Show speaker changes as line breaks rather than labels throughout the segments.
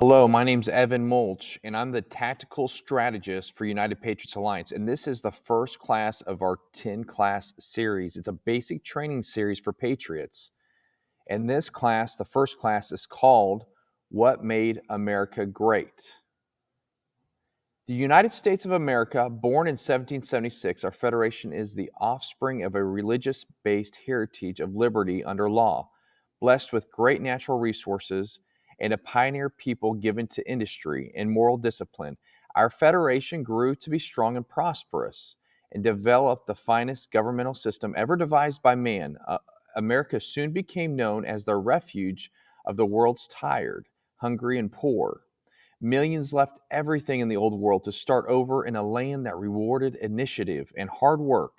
Hello, my name's Evan Mulch, and I'm the tactical strategist for United Patriots Alliance. And this is the first class of our 10 class series. It's a basic training series for Patriots. And this class, the first class, is called What Made America Great? The United States of America, born in 1776, our federation is the offspring of a religious based heritage of liberty under law, blessed with great natural resources and a pioneer people given to industry and moral discipline. Our federation grew to be strong and prosperous and developed the finest governmental system ever devised by man. America soon became known as the refuge of the world's tired, hungry, and poor. Millions left everything in the old world to start over in a land that rewarded initiative and hard work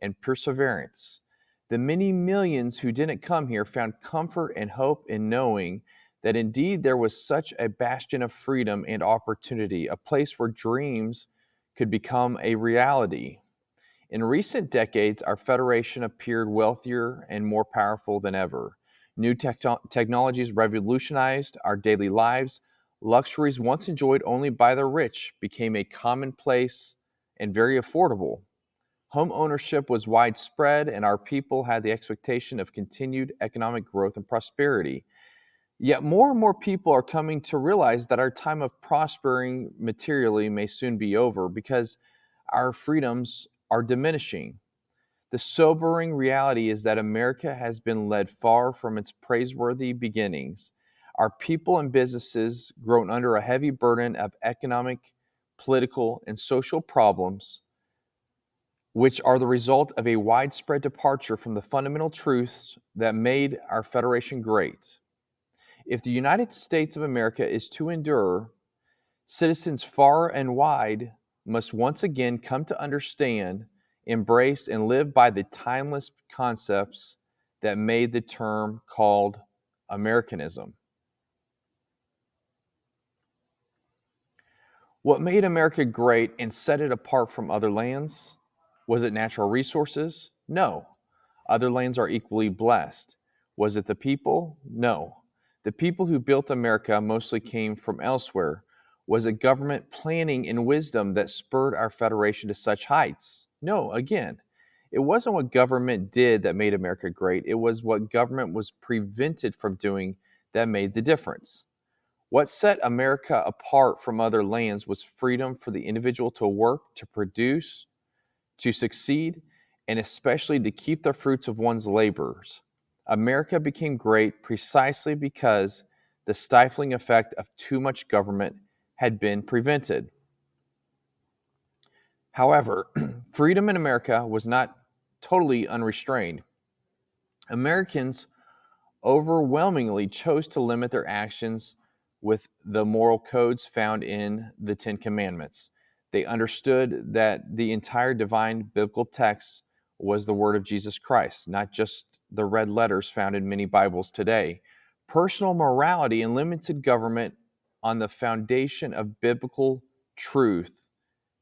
and perseverance. The many millions who didn't come here found comfort and hope in knowing that indeed there was such a bastion of freedom and opportunity, a place where dreams could become a reality. In recent decades, our federation appeared wealthier and more powerful than ever. New technologies revolutionized our daily lives. Luxuries once enjoyed only by the rich became a commonplace and very affordable. Home ownership was widespread, and our people had the expectation of continued economic growth and prosperity. Yet more and more people are coming to realize that our time of prospering materially may soon be over because our freedoms are diminishing. The sobering reality is that America has been led far from its praiseworthy beginnings. Our people and businesses, grown under a heavy burden of economic, political, and social problems, which are the result of a widespread departure from the fundamental truths that made our Federation great. If the United States of America is to endure, citizens far and wide must once again come to understand, embrace, and live by the timeless concepts that made the term called Americanism. What made America great and set it apart from other lands? Was it natural resources? No. Other lands are equally blessed. Was it the people? No. The people who built America mostly came from elsewhere. Was it government planning and wisdom that spurred our federation to such heights? No, again. It wasn't what government did that made America great. It was what government was prevented from doing that made the difference. What set America apart from other lands was freedom for the individual to work, to produce, to succeed, and especially to keep the fruits of one's labors. America became great precisely because the stifling effect of too much government had been prevented. However, freedom in America was not totally unrestrained. Americans overwhelmingly chose to limit their actions with the moral codes found in the Ten Commandments. They understood that the entire divine biblical text was the word of Jesus Christ, not just the red letters found in many Bibles today. Personal morality and limited government on the foundation of biblical truth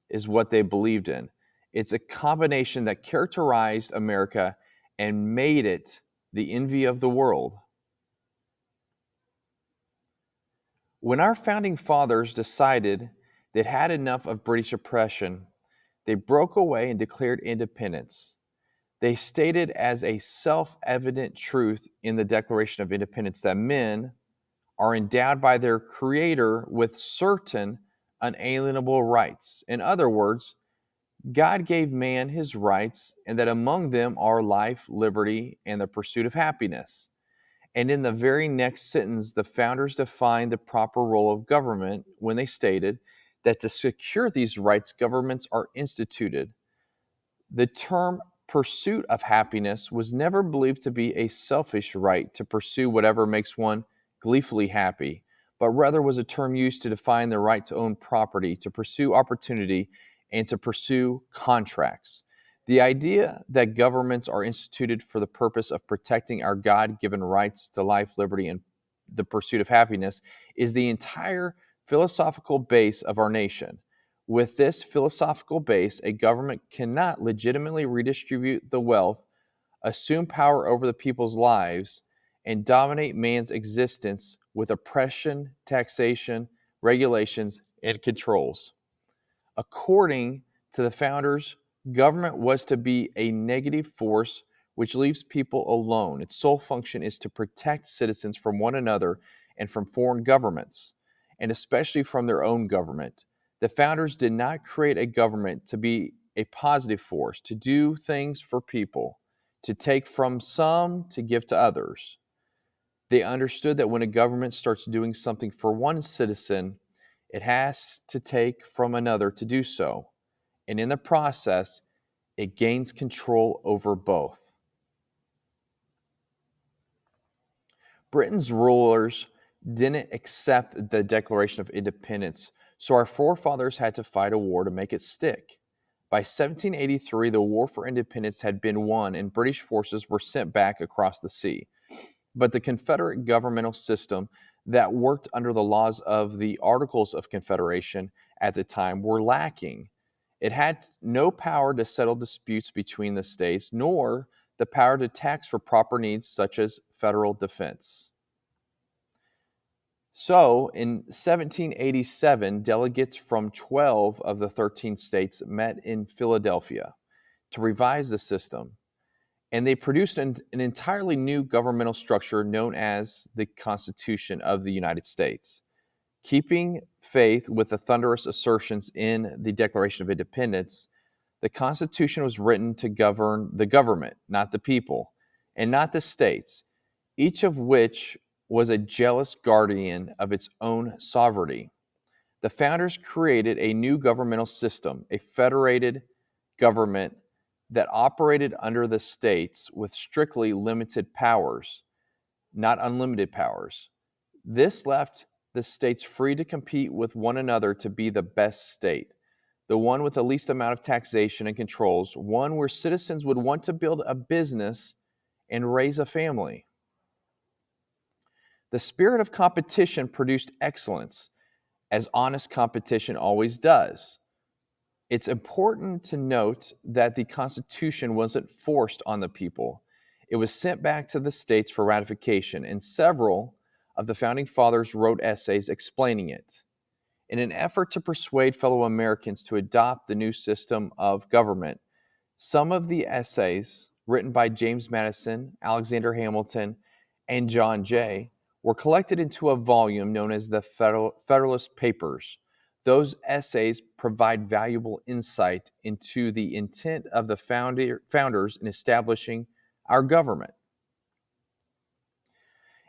is what they believed in. It's a combination that characterized America and made it the envy of the world. When our founding fathers decided they'd had enough of British oppression, they broke away and declared independence. They stated as a self evident truth in the Declaration of Independence that men are endowed by their Creator with certain unalienable rights. In other words, God gave man his rights, and that among them are life, liberty, and the pursuit of happiness. And in the very next sentence, the founders defined the proper role of government when they stated that to secure these rights, governments are instituted. The term pursuit of happiness was never believed to be a selfish right to pursue whatever makes one gleefully happy, but rather was a term used to define the right to own property, to pursue opportunity, and to pursue contracts. The idea that governments are instituted for the purpose of protecting our God given rights to life, liberty, and the pursuit of happiness is the entire philosophical base of our nation. With this philosophical base, a government cannot legitimately redistribute the wealth, assume power over the people's lives, and dominate man's existence with oppression, taxation, regulations, and controls. According to the founders, government was to be a negative force which leaves people alone. Its sole function is to protect citizens from one another and from foreign governments, and especially from their own government. The founders did not create a government to be a positive force, to do things for people, to take from some to give to others. They understood that when a government starts doing something for one citizen, it has to take from another to do so. And in the process, it gains control over both. Britain's rulers didn't accept the Declaration of Independence, so our forefathers had to fight a war to make it stick. By 1783, the War for Independence had been won and British forces were sent back across the sea. But the Confederate governmental system that worked under the laws of the Articles of Confederation at the time were lacking. It had no power to settle disputes between the states, nor the power to tax for proper needs such as federal defense. So, in 1787, delegates from 12 of the 13 states met in Philadelphia to revise the system, and they produced an entirely new governmental structure known as the Constitution of the United States. Keeping faith with the thunderous assertions in the Declaration of Independence, the Constitution was written to govern the government, not the people, and not the states, each of which was a jealous guardian of its own sovereignty. The founders created a new governmental system, a federated government that operated under the states with strictly limited powers, not unlimited powers. This left the states free to compete with one another to be the best state, the one with the least amount of taxation and controls, one where citizens would want to build a business and raise a family. The spirit of competition produced excellence, as honest competition always does. It's important to note that the Constitution wasn't forced on the people. It was sent back to the states for ratification, and several of the founding fathers wrote essays explaining it. In an effort to persuade fellow Americans to adopt the new system of government, some of the essays written by James Madison, Alexander Hamilton, and John Jay were collected into a volume known as the Federalist Papers. Those essays provide valuable insight into the intent of the founders in establishing our government.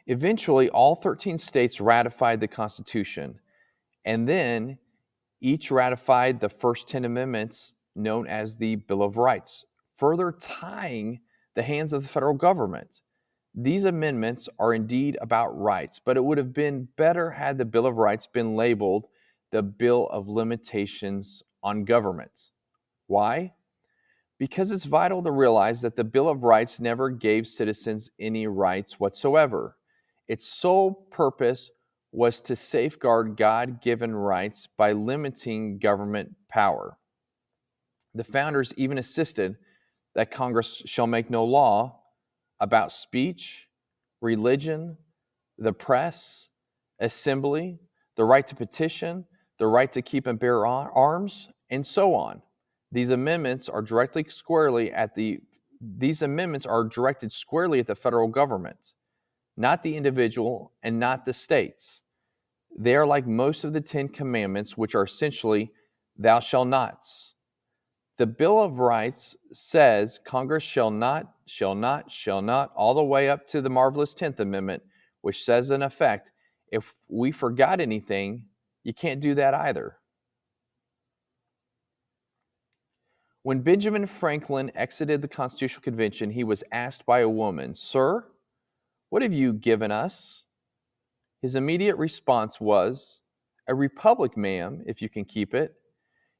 Eventually, all 13 states ratified the Constitution, and then each ratified the first 10 amendments known as the Bill of Rights, further tying the hands of the federal government. These amendments are indeed about rights, but it would have been better had the Bill of Rights been labeled the Bill of Limitations on Government. Why? Because it's vital to realize that the Bill of Rights never gave citizens any rights whatsoever. Its sole purpose was to safeguard God-given rights by limiting government power. The founders even insisted that Congress shall make no law about speech, religion, the press, assembly, the right to petition, the right to keep and bear arms, and so on. These amendments are directed squarely at the federal government, not the individual and not the states. They are like most of the 10 Commandments, which are essentially thou shalt nots. The Bill of Rights says Congress shall not, all the way up to the marvelous 10th Amendment, which says in effect, if we forgot anything, you can't do that either. When Benjamin Franklin exited the Constitutional Convention, he was asked by a woman, "Sir, what have you given us?" His immediate response was, "A republic, ma'am, if you can keep it."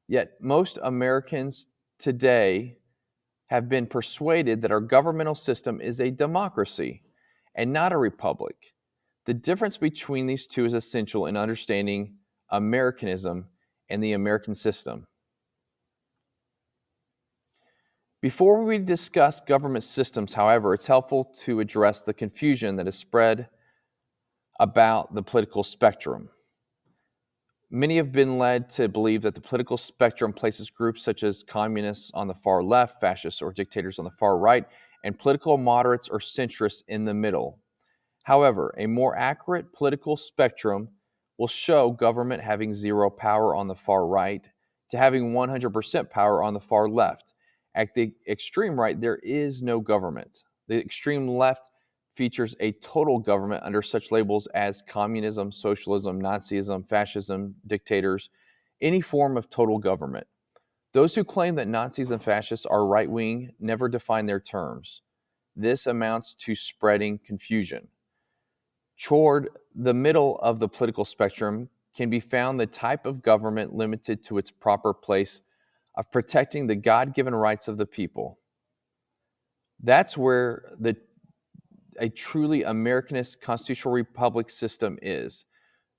Yet most Americans today have been persuaded that our governmental system is a democracy and not a republic. The difference between these two is essential in understanding Americanism and the American system. Before we discuss government systems, however, it's helpful to address the confusion that has spread about the political spectrum. Many have been led to believe that the political spectrum places groups such as communists on the far left, fascists or dictators on the far right, and political moderates or centrists in the middle. However, a more accurate political spectrum will show government having zero power on the far right to having 100% power on the far left. At the extreme right, there is no government. The extreme left features a total government under such labels as communism, socialism, Nazism, fascism, dictators, any form of total government. Those who claim that Nazis and fascists are right wing never define their terms. This amounts to spreading confusion. Toward the middle of the political spectrum can be found the type of government limited to its proper place of protecting the God-given rights of the people. That's where a truly Americanist constitutional republic system is.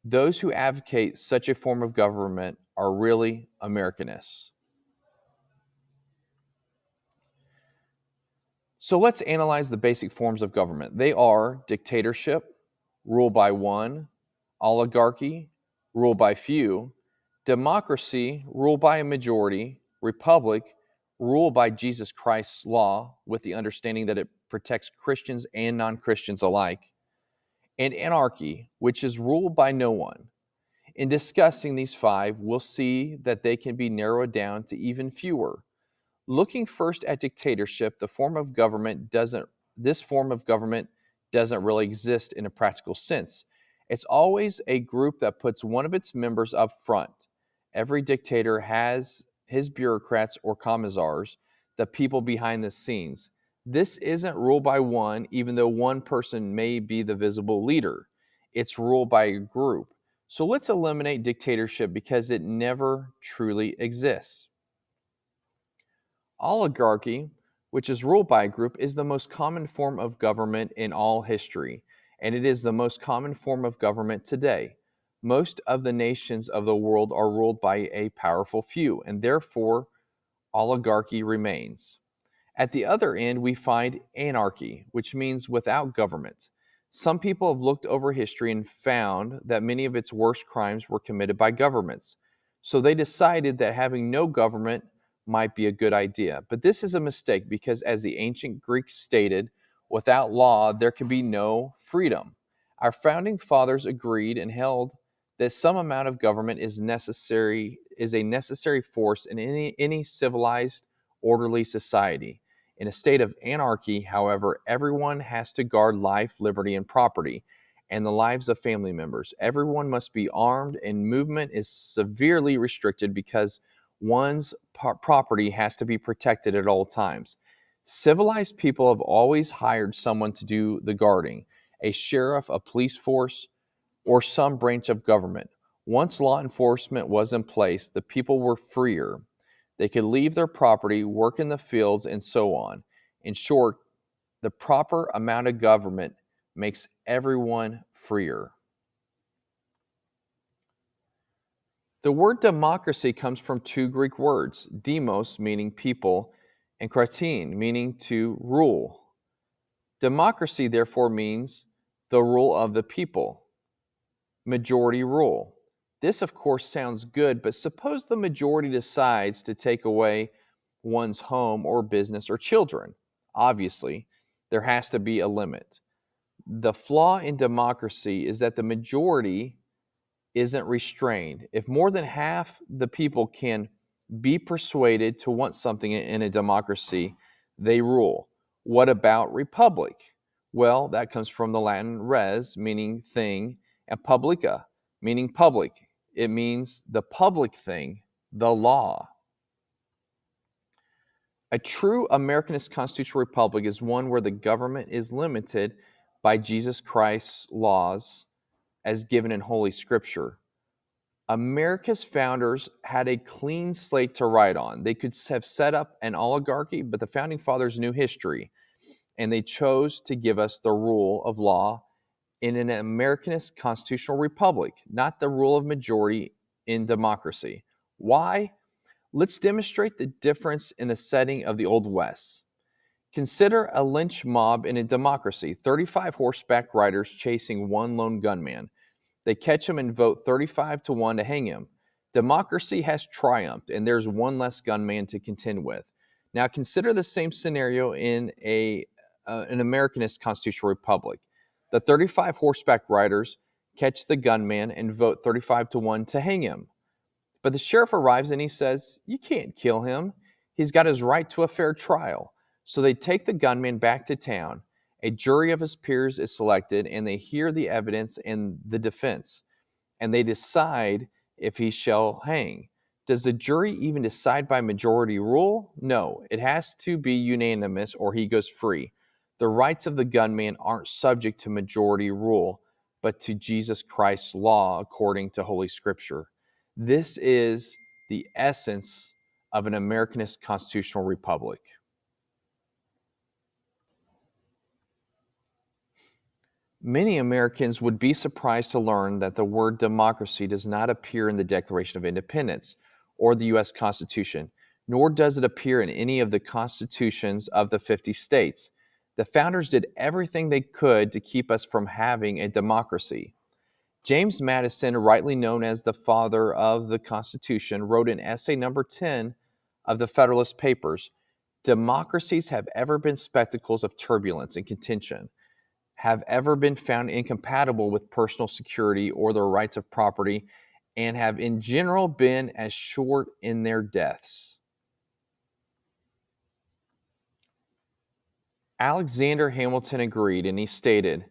Those who advocate such a form of government are really Americanists. So let's analyze the basic forms of government. They are dictatorship, rule by one; oligarchy, rule by few; democracy, rule by a majority; republic, rule by Jesus Christ's law, with the understanding that it protects Christians and non-Christians alike; and anarchy, which is ruled by no one. In discussing these five, we'll see that they can be narrowed down to even fewer. Looking first at dictatorship, this form of government doesn't really exist in a practical sense. It's always a group that puts one of its members up front. Every dictator has his bureaucrats or commissars, the people behind the scenes. This isn't rule by one, even though one person may be the visible leader. It's rule by a group. So let's eliminate dictatorship because it never truly exists. Oligarchy, which is ruled by a group, is the most common form of government in all history, and it is the most common form of government today. Most of the nations of the world are ruled by a powerful few, and therefore oligarchy remains. At the other end, we find anarchy, which means without government. Some people have looked over history and found that many of its worst crimes were committed by governments. So they decided that having no government might be a good idea. But this is a mistake because, as the ancient Greeks stated, without law, there can be no freedom. Our founding fathers agreed and held that some amount of government is a necessary force in any civilized, orderly society. In a state of anarchy, however, everyone has to guard life, liberty, and property, and the lives of family members. Everyone must be armed, and movement is severely restricted because one's property has to be protected at all times. Civilized people have always hired someone to do the guarding, a sheriff, a police force, or some branch of government. Once law enforcement was in place, the people were freer. They could leave their property, work in the fields, and so on. In short, the proper amount of government makes everyone freer. The word democracy comes from two Greek words, demos, meaning people, and kratein, meaning to rule. Democracy, therefore, means the rule of the people, majority rule. This, of course, sounds good, but suppose the majority decides to take away one's home or business or children. Obviously, there has to be a limit. The flaw in democracy is that the majority isn't restrained. If more than half the people can be persuaded to want something in a democracy, they rule. What about republic? Well, that comes from the Latin res, meaning thing, and publica, meaning public. It means the public thing, the law. A true Americanist constitutional republic is one where the government is limited by Jesus Christ's laws as given in Holy Scripture. America's founders had a clean slate to write on. They could have set up an oligarchy, but the founding fathers knew history, and they chose to give us the rule of law in an Americanist constitutional republic, not the rule of majority in democracy. Why? Let's demonstrate the difference in the setting of the Old West. Consider a lynch mob in a democracy, 35 horseback riders chasing one lone gunman. They catch him and vote 35 to 1 to hang him. Democracy has triumphed, and there's one less gunman to contend with. Now, consider the same scenario in an Americanist constitutional republic. The 35 horseback riders catch the gunman and vote 35 to 1 to hang him. But the sheriff arrives and he says, "You can't kill him. He's got his right to a fair trial." So they take the gunman back to town. A jury of his peers is selected, and they hear the evidence and the defense, and they decide if he shall hang. Does the jury even decide by majority rule? No, it has to be unanimous or he goes free. The rights of the gunman aren't subject to majority rule, but to Jesus Christ's law according to Holy Scripture. This is the essence of an Americanist constitutional republic. Many Americans would be surprised to learn that the word democracy does not appear in the Declaration of Independence or the U.S. Constitution, nor does it appear in any of the constitutions of the 50 states. The founders did everything they could to keep us from having a democracy. James Madison, rightly known as the father of the Constitution, wrote in essay number 10 of the Federalist Papers, "Democracies have ever been spectacles of turbulence and contention, have ever been found incompatible with personal security or the rights of property, and have in general been as short in their deaths." Alexander Hamilton agreed, and he stated,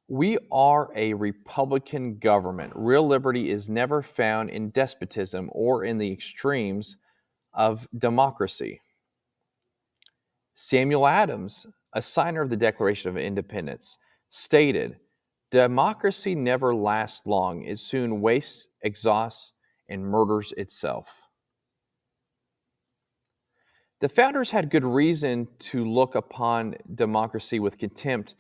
"We are a republican government. Real liberty is never found in despotism or in the extremes of democracy." Samuel Adams, a signer of the Declaration of Independence, stated, "Democracy never lasts long. It soon wastes, exhausts, and murders itself." The founders had good reason to look upon democracy with contempt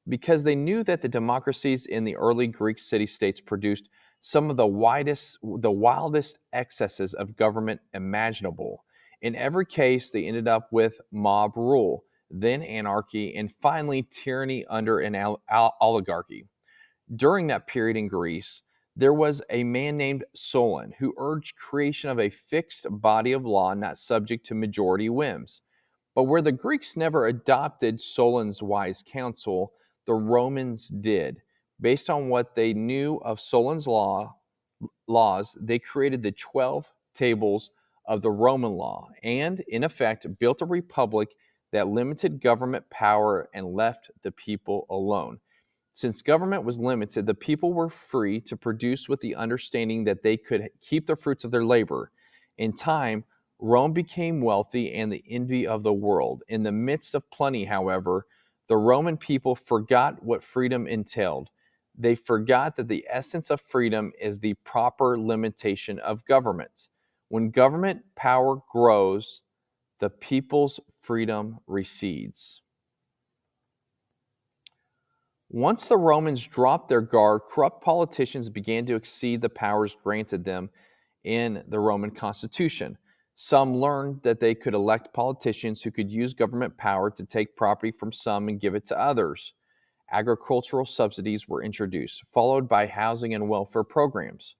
because they knew that the democracies in the early Greek city-states produced some of the wildest excesses of government imaginable. In every case, they ended up with mob rule, then anarchy, and finally tyranny under an oligarchy. During that period in Greece, there was a man named Solon who urged creation of a fixed body of law not subject to majority whims. But where the Greeks never adopted Solon's wise counsel, the Romans did. Based on what they knew of Solon's laws, they created the 12 tables of the Roman law and, in effect, built a republic that limited government power and left the people alone. Since government was limited, the people were free to produce with the understanding that they could keep the fruits of their labor. In time, Rome became wealthy and the envy of the world. In the midst of plenty, however, the Roman people forgot what freedom entailed. They forgot that the essence of freedom is the proper limitation of government. When government power grows, the people's freedom recedes. Once the Romans dropped their guard, corrupt politicians began to exceed the powers granted them in the Roman constitution. Some learned that they could elect politicians who could use government power to take property from some and give it to others. Agricultural subsidies were introduced, followed by housing and welfare programs.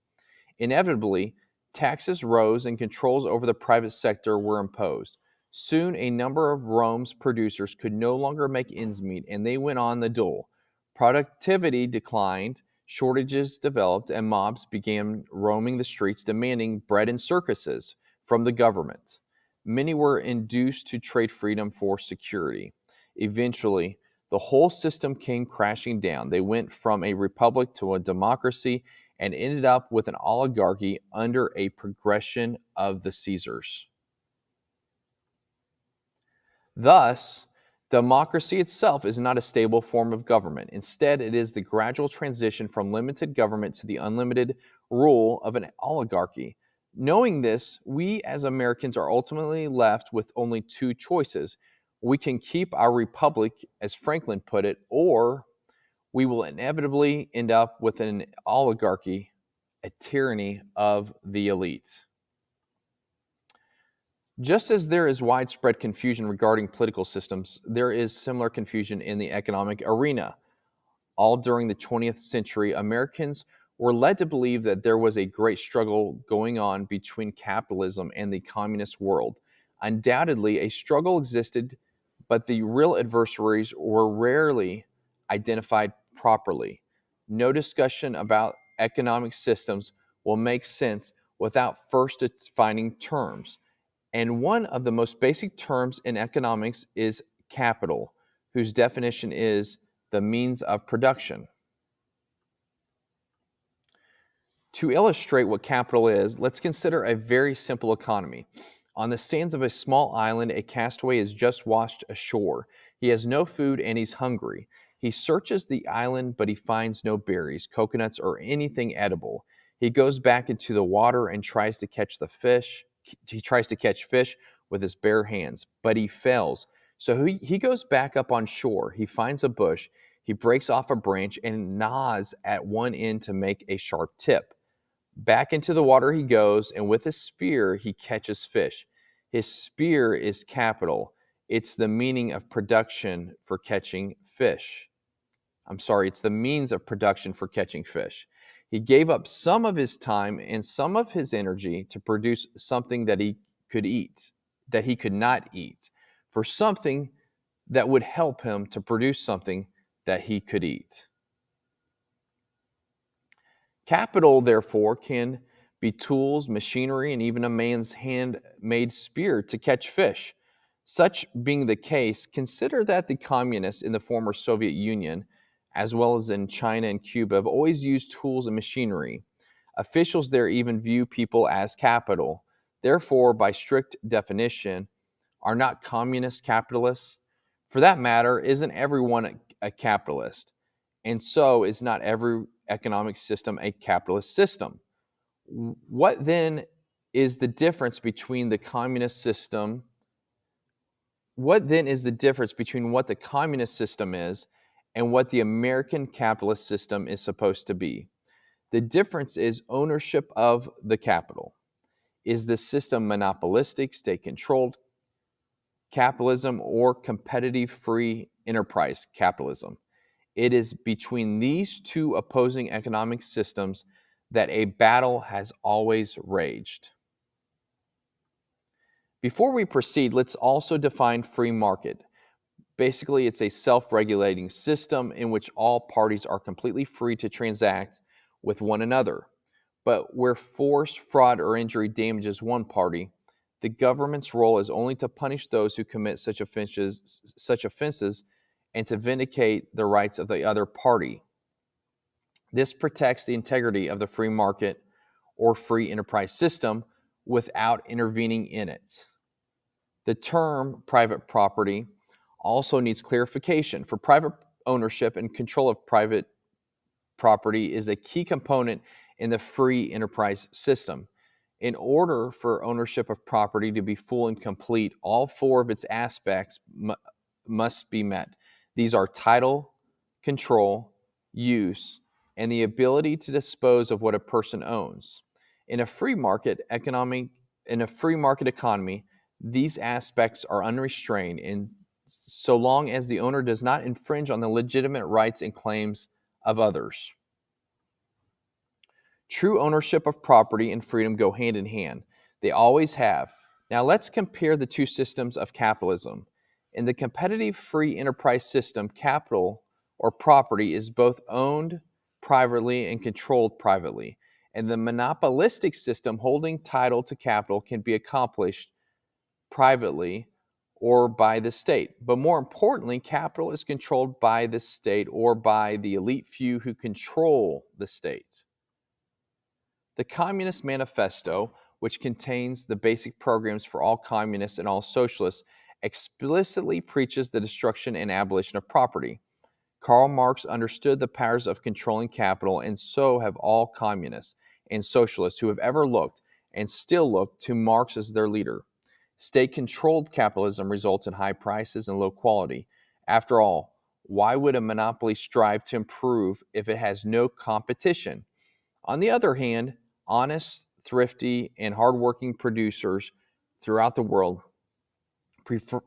Inevitably, taxes rose and controls over the private sector were imposed. Soon, a number of Rome's producers could no longer make ends meet, and they went on the dole. Productivity declined, shortages developed, and mobs began roaming the streets demanding bread and circuses from the government. Many were induced to trade freedom for security. Eventually, the whole system came crashing down. They went from a republic to a democracy and ended up with an oligarchy under a progression of the Caesars. Thus, democracy itself is not a stable form of government. Instead, it is the gradual transition from limited government to the unlimited rule of an oligarchy. Knowing this, we as Americans are ultimately left with only two choices. We can keep our republic, as Franklin put it, or we will inevitably end up with an oligarchy, a tyranny of the elite. Just as there is widespread confusion regarding political systems, there is similar confusion in the economic arena. All during the 20th century, Americans were led to believe that there was a great struggle going on between capitalism and the communist world. Undoubtedly, a struggle existed, but the real adversaries were rarely identified properly. No discussion about economic systems will make sense without first defining terms. And one of the most basic terms in economics is capital, whose definition is the means of production. To illustrate what capital is, let's consider a very simple economy. On the sands of a small island, a castaway is just washed ashore. He has no food and he's hungry. He searches the island, but he finds no berries, coconuts, or anything edible. He goes back into the water and tries to catch the fish. He tries to catch fish with his bare hands, but he fails. So he goes back up on shore. He finds a bush. He breaks off a branch and gnaws at one end to make a sharp tip. Back into the water he goes, and with his spear he catches fish. His spear is capital. It's the meaning of production for catching fish. It's the means of production for catching fish. He gave up some of his time and some of his energy to produce something that he could eat, that he could not eat, for something that would help him to produce something that he could eat. Capital, therefore, can be tools, machinery, and even a man's handmade spear to catch fish. Such being the case, consider that the communists in the former Soviet Union, as well as in China and Cuba, have always used tools and machinery. Officials there even view people as capital. Therefore, by strict definition, are not communists capitalists? For that matter, isn't everyone a capitalist? And so is not every economic system a capitalist system. What then is the difference between the communist system? What then is the difference between what the communist system is and what the American capitalist system is supposed to be? The difference is ownership of the capital. Is the system monopolistic, state-controlled capitalism, or competitive free enterprise capitalism? It is between these two opposing economic systems that a battle has always raged. Before we proceed, let's also define free market. Basically, it's a self-regulating system in which all parties are completely free to transact with one another. But where force, fraud, or injury damages one party, the government's role is only to punish those who commit such offenses and to vindicate the rights of the other party. This protects the integrity of the free market or free enterprise system without intervening in it. The term private property also needs clarification, for private ownership and control of private property is a key component in the free enterprise system. In order for ownership of property to be full and complete, all four of its aspects must be met. These are title, control, use, and the ability to dispose of what a person owns. In a free market economy, these aspects are unrestrained, and so long as the owner does not infringe on the legitimate rights and claims of others. True ownership of property and freedom go hand in hand. They always have. Now let's compare the two systems of capitalism. In the competitive free enterprise system, capital or property is both owned privately and controlled privately. In the monopolistic system, holding title to capital can be accomplished privately or by the state. But more importantly, capital is controlled by the state or by the elite few who control the state. The Communist Manifesto, which contains the basic programs for all communists and all socialists, explicitly preaches the destruction and abolition of property. Karl Marx understood the powers of controlling capital, and so have all communists and socialists who have ever looked and still look to Marx as their leader. State-controlled capitalism results in high prices and low quality. After all, why would a monopoly strive to improve if it has no competition? On the other hand, honest, thrifty, and hardworking producers throughout the world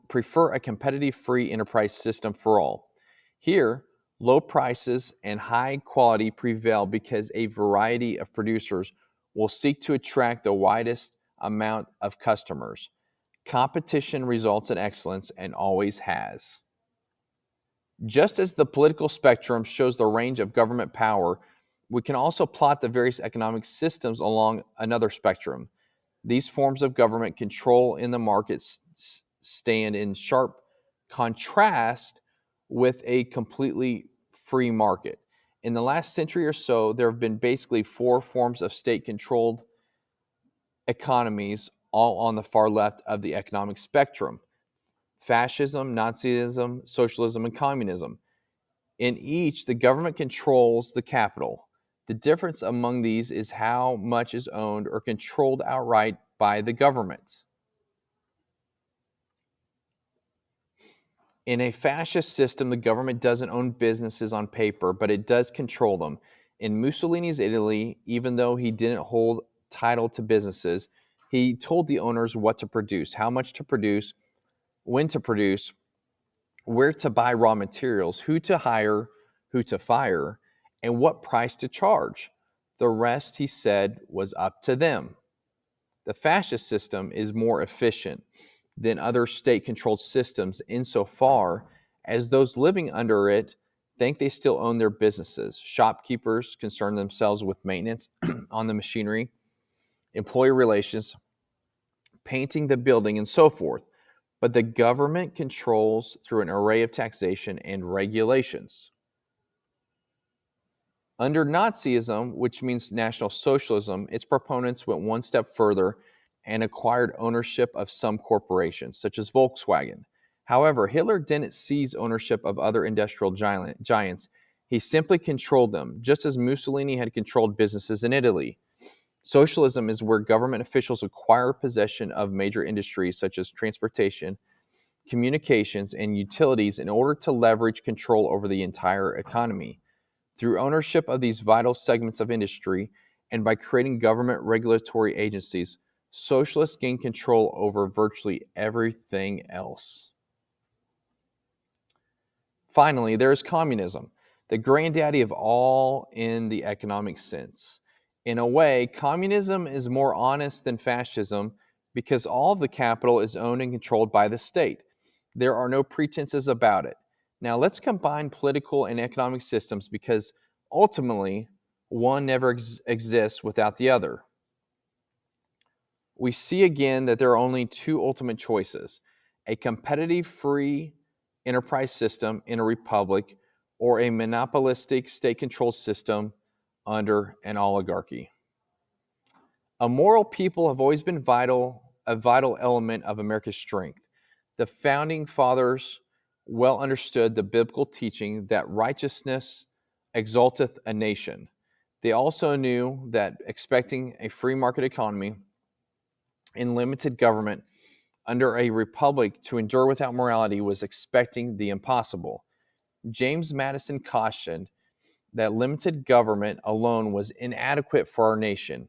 prefer a competitive free enterprise system for all. Here, low prices and high quality prevail because a variety of producers will seek to attract the widest amount of customers. Competition results in excellence and always has. Just as the political spectrum shows the range of government power, we can also plot the various economic systems along another spectrum. These forms of government control in the markets stand in sharp contrast with a completely free market. In the last century or so, there have been basically four forms of state-controlled economies, all on the far left of the economic spectrum: fascism, Nazism, socialism, and communism. In each, the government controls the capital. The difference among these is how much is owned or controlled outright by the government. In a fascist system, the government doesn't own businesses on paper, but it does control them. In Mussolini's Italy, even though he didn't hold title to businesses, he told the owners what to produce, how much to produce, when to produce, where to buy raw materials, who to hire, who to fire, and what price to charge. The rest, he said, was up to them. The fascist system is more efficient than other state-controlled systems insofar as those living under it think they still own their businesses. Shopkeepers concern themselves with maintenance on the machinery, employee relations, painting the building, and so forth. But the government controls through an array of taxation and regulations. Under Nazism, which means National Socialism, its proponents went one step further and acquired ownership of some corporations, such as Volkswagen. However, Hitler didn't seize ownership of other industrial giants. He simply controlled them, just as Mussolini had controlled businesses in Italy. Socialism is where government officials acquire possession of major industries such as transportation, communications, and utilities in order to leverage control over the entire economy. Through ownership of these vital segments of industry and by creating government regulatory agencies, socialists gain control over virtually everything else. Finally, there is communism, the granddaddy of all in the economic sense. In a way, communism is more honest than fascism because all of the capital is owned and controlled by the state. There are no pretenses about it. Now, let's combine political and economic systems because ultimately, one never exists without the other. We see again that there are only two ultimate choices: a competitive free enterprise system in a republic or a monopolistic state-controlled system under an oligarchy. A moral people have always been a vital element of America's strength. The founding fathers well understood the biblical teaching that righteousness exalteth a nation. They also knew that expecting a free market economy and limited government under a republic to endure without morality was expecting the impossible. James Madison cautioned that limited government alone was inadequate for our nation.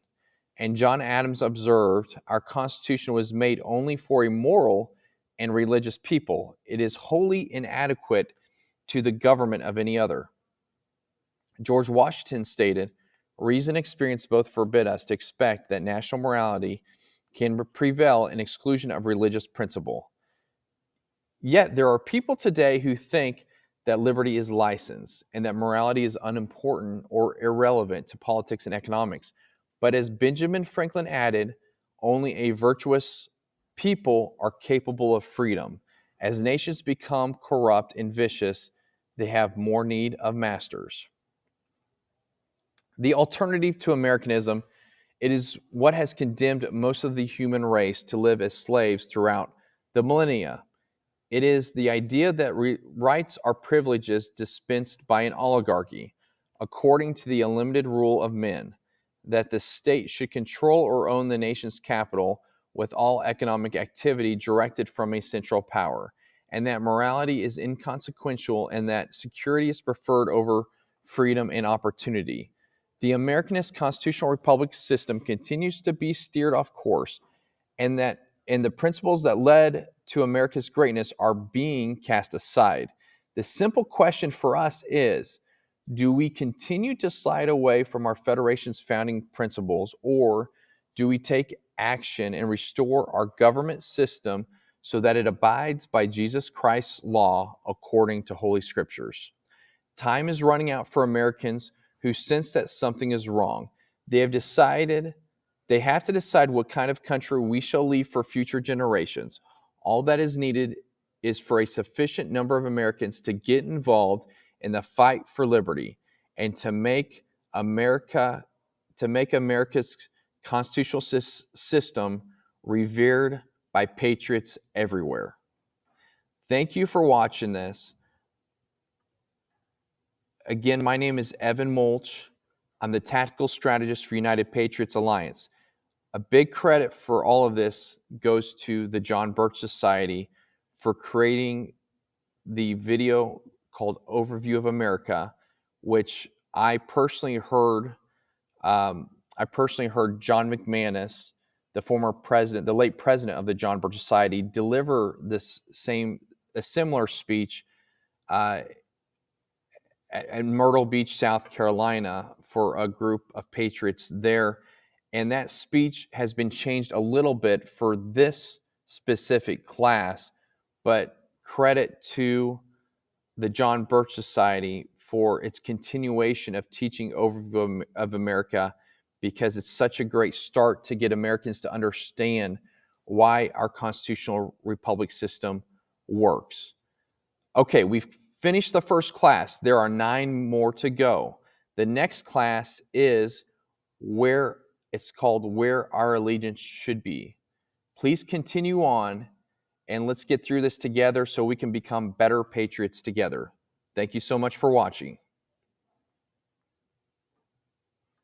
And John Adams observed, our Constitution was made only for a moral and religious people. It is wholly inadequate to the government of any other. George Washington stated, reason and experience both forbid us to expect that national morality can prevail in exclusion of religious principle. Yet there are people today who think that liberty is license and that morality is unimportant or irrelevant to politics and economics. But as Benjamin Franklin added, only a virtuous people are capable of freedom. As nations become corrupt and vicious, they have more need of masters. The alternative to Americanism, it is what has condemned most of the human race to live as slaves throughout the millennia. It is the idea that rights are privileges dispensed by an oligarchy, according to the unlimited rule of men, that the state should control or own the nation's capital with all economic activity directed from a central power, and that morality is inconsequential and that security is preferred over freedom and opportunity. The Americanist constitutional republic system continues to be steered off course, and that and the principles that led to America's greatness are being cast aside. The simple question for us is, do we continue to slide away from our Federation's founding principles, or do we take action and restore our government system so that it abides by Jesus Christ's law according to Holy Scriptures? Time is running out for Americans who sense that something is wrong. They have to decide what kind of country we shall leave for future generations. All that is needed is for a sufficient number of Americans to get involved in the fight for liberty and to make America's constitutional system revered by patriots everywhere. Thank you for watching this. Again, my name is Evan Mulch. I'm the tactical strategist for United Patriots Alliance. A big credit for all of this goes to the John Birch Society for creating the video called Overview of America, which I personally heard John McManus, the former president, the late president of the John Birch Society, deliver a similar speech at Myrtle Beach, South Carolina, for a group of patriots there. And that speech has been changed a little bit for this specific class, but credit to the John Birch Society for its continuation of teaching Overview of America, because it's such a great start to get Americans to understand why our constitutional republic system works. Okay, we've finished the first class. There are 9 more to go. The next class is Where Our Allegiance Should Be. Please continue on, and let's get through this together so we can become better patriots together. Thank you so much for watching.